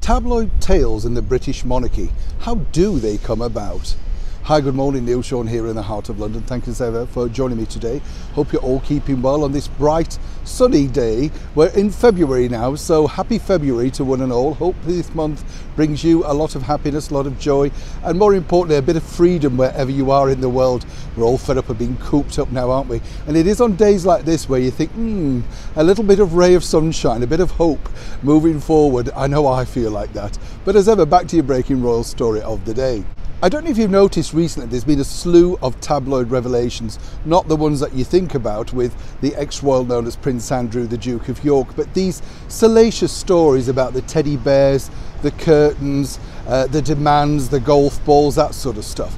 Tabloid tales in the British monarchy. How do they come about? Hi, good morning, Neil Sean here in the heart of London. Thank you as ever for joining me today. Hope you're all keeping well on this bright, sunny day. We're in February now, so happy February to one and all. Hope this month brings you a lot of happiness, a lot of joy, and more importantly, a bit of freedom wherever you are in the world. We're all fed up of being cooped up now, aren't we? And it is on days like this where you think, a little bit of ray of sunshine, a bit of hope moving forward. I know I feel like that. But as ever, back to your breaking royal story of the day. I don't know if you've noticed recently there's been a slew of tabloid revelations, not the ones that you think about with the ex-royal known as Prince Andrew, the Duke of York, but these salacious stories about the teddy bears, the curtains, the demands, the golf balls, that sort of stuff.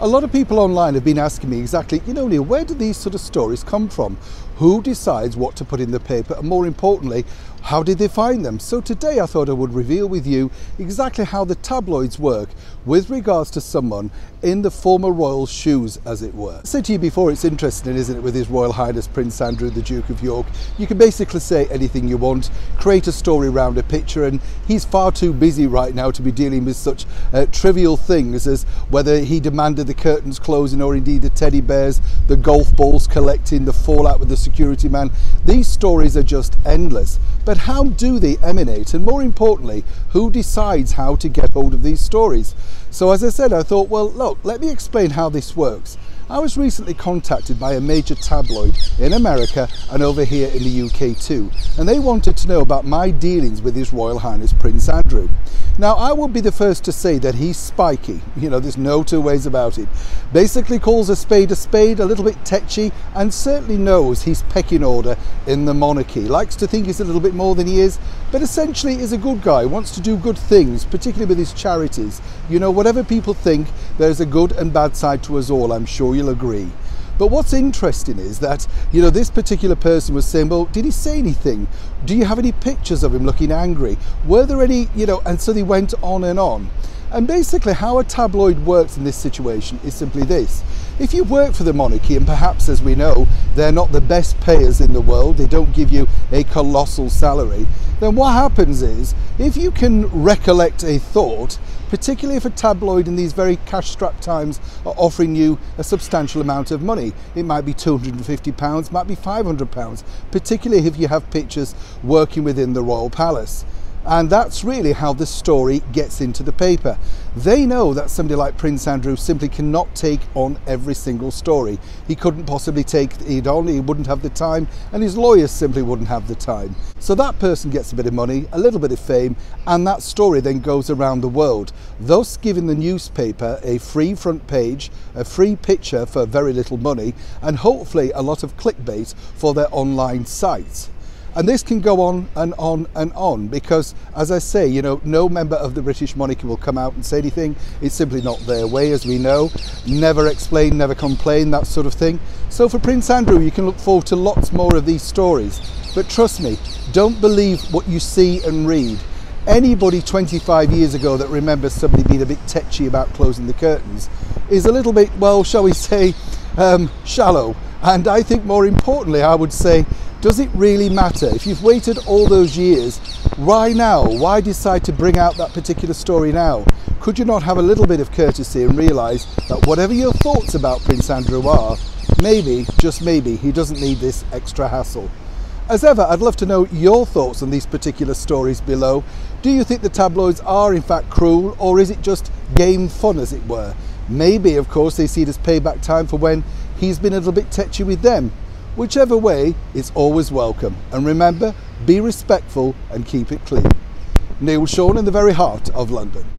A lot of people online have been asking me exactly, Neil, where do these sort of stories come from? Who decides what to put in the paper? And more importantly, how did they find them? So today I thought I would reveal with you exactly how the tabloids work with regards to someone in the former royal's shoes, as it were. I said to you before, it's interesting, isn't it, with His Royal Highness Prince Andrew, the Duke of York. You can basically say anything you want, create a story around a picture, and he's far too busy right now to be dealing with such trivial things as whether he demanded the curtains closing or indeed the teddy bears, the golf balls collecting, the fallout with the security man. These stories are just endless. But how do they emanate? And more importantly, who decides how to get hold of these stories? So as I said, I thought, well, look, let me explain how this works. I was recently contacted by a major tabloid in America and over here in the UK too, and they wanted to know about my dealings with His Royal Highness Prince Andrew. Now, I will be the first to say that he's spiky. There's no two ways about it. Basically calls a spade, a little bit tetchy, and certainly knows his pecking order in the monarchy. Likes to think he's a little bit more than he is, but essentially is a good guy, wants to do good things, particularly with his charities. Whatever people think, there's a good and bad side to us all, I'm sure you'll agree. But what's interesting is that, this particular person was saying, well, did he say anything? Do you have any pictures of him looking angry? Were there any, and so they went on and on. And basically how a tabloid works in this situation is simply this. If you work for the monarchy, and perhaps, as we know, they're not the best payers in the world, they don't give you a colossal salary, then what happens is, if you can recollect a thought, particularly if a tabloid in these very cash-strapped times are offering you a substantial amount of money. It might be £250, might be £500, particularly if you have pictures working within the royal palace. And that's really how the story gets into the paper. They know that somebody like Prince Andrew simply cannot take on every single story. He couldn't possibly take it on, he wouldn't have the time, and his lawyers simply wouldn't have the time. So that person gets a bit of money, a little bit of fame, and that story then goes around the world, thus giving the newspaper a free front page, a free picture for very little money, and hopefully a lot of clickbait for their online sites. And this can go on and on and on because, as I say, no member of the British monarchy will come out and say anything. It's simply not their way, as we know. Never explain, never complain, that sort of thing. So for Prince Andrew, you can look forward to lots more of these stories. But trust me, don't believe what you see and read. Anybody 25 years ago that remembers somebody being a bit tetchy about closing the curtains is a little bit, well, shall we say, shallow. And I think more importantly, I would say, does it really matter? If you've waited all those years, why now? Why decide to bring out that particular story now? Could you not have a little bit of courtesy and realise that whatever your thoughts about Prince Andrew are, maybe, just maybe, he doesn't need this extra hassle? As ever, I'd love to know your thoughts on these particular stories below. Do you think the tabloids are in fact cruel, or is it just game fun, as it were? Maybe, of course, they see it as payback time for when he's been a little bit tetchy with them. Whichever way, it's always welcome. And remember, be respectful and keep it clean. Neil Sean in the very heart of London.